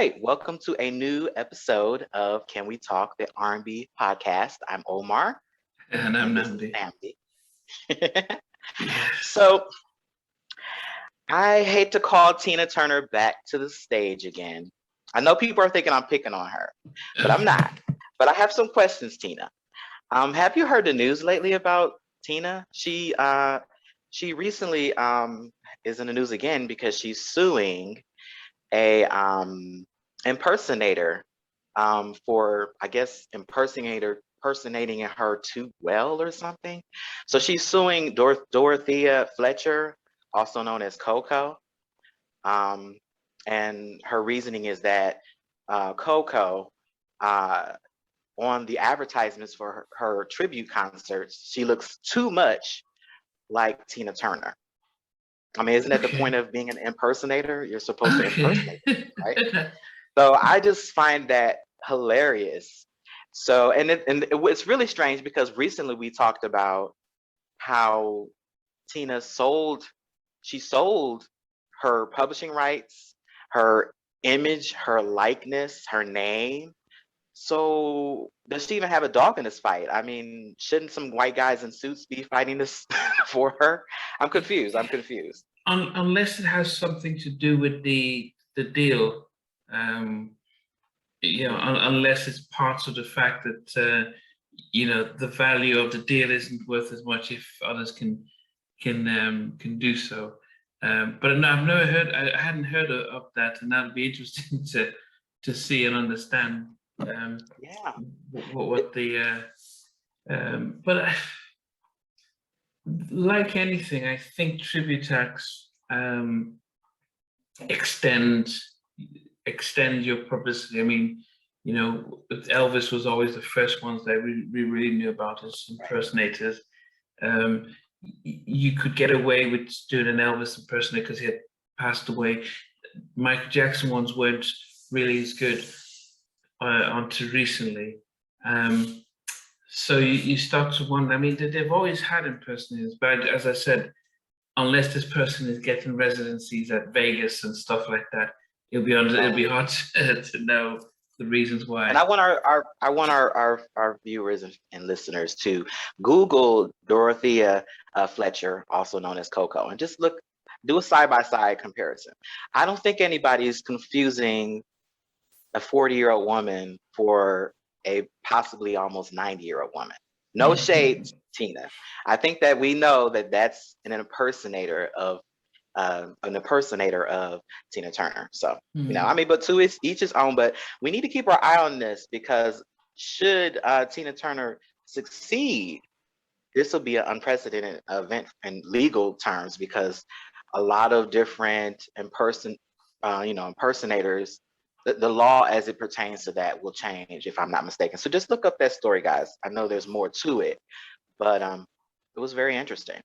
right, welcome to a new episode of Can We Talk, the R&B podcast. I'm Omar, And I'm and this is Nnamdi. Nnamdi. Yes. So I hate to call Tina Turner back to the stage again. I know people are thinking I'm picking on her, but I'm not. But I have some questions, Tina. Have you heard the news lately about Tina? She recently is in the news again because she's suing a impersonator for, I guess, impersonating her too well or something. So she's suing Dorothea Fletcher, also known as Coco. Um, and her reasoning is that Coco, uh, on the advertisements for her tribute concerts, she looks too much like Tina Turner. I mean, isn't that the point Okay. of being an impersonator? You're supposed to Okay. impersonate, right? So I just find that hilarious. So, it's really strange because recently we talked about how Tina she sold her publishing rights, her image, her likeness, her name. So does she even have a dog in this fight? I mean, shouldn't some white guys in suits be fighting this for her? I'm confused. I'm confused. Unless it has something to do with the deal, um, unless it's part of the fact that the value of the deal isn't worth as much if others can do so. But no, I've never heard. I hadn't heard of that, and that'd be interesting to see and understand Yeah. what the. But like anything, I think tribute acts extend extend your publicity. I mean, Elvis was always the first ones that we really knew about as impersonators. Um, you could get away with doing an Elvis impersonator because he had passed away. Michael Jackson ones weren't really as good until recently. So you start to wonder. I mean, they've always had impersonators, but as I said, unless this person is getting residencies at Vegas and stuff like that, it'll be hard to know the reasons And why. I want our viewers and listeners to Google Dorothea Fletcher, also known as Coco, and just do a side-by-side comparison. I don't think anybody is confusing a 40-year-old woman for a possibly almost 90-year-old woman. No shade, Tina. I think that we know that that's an impersonator of Tina Turner. So, I mean, but to each his own, but we need to keep our eye on this because should Tina Turner succeed, this will be an unprecedented event in legal terms because a lot of different impersonators, the law as it pertains to that will change if I'm not mistaken. So just look up that story, guys. I know there's more to it, but it was very interesting.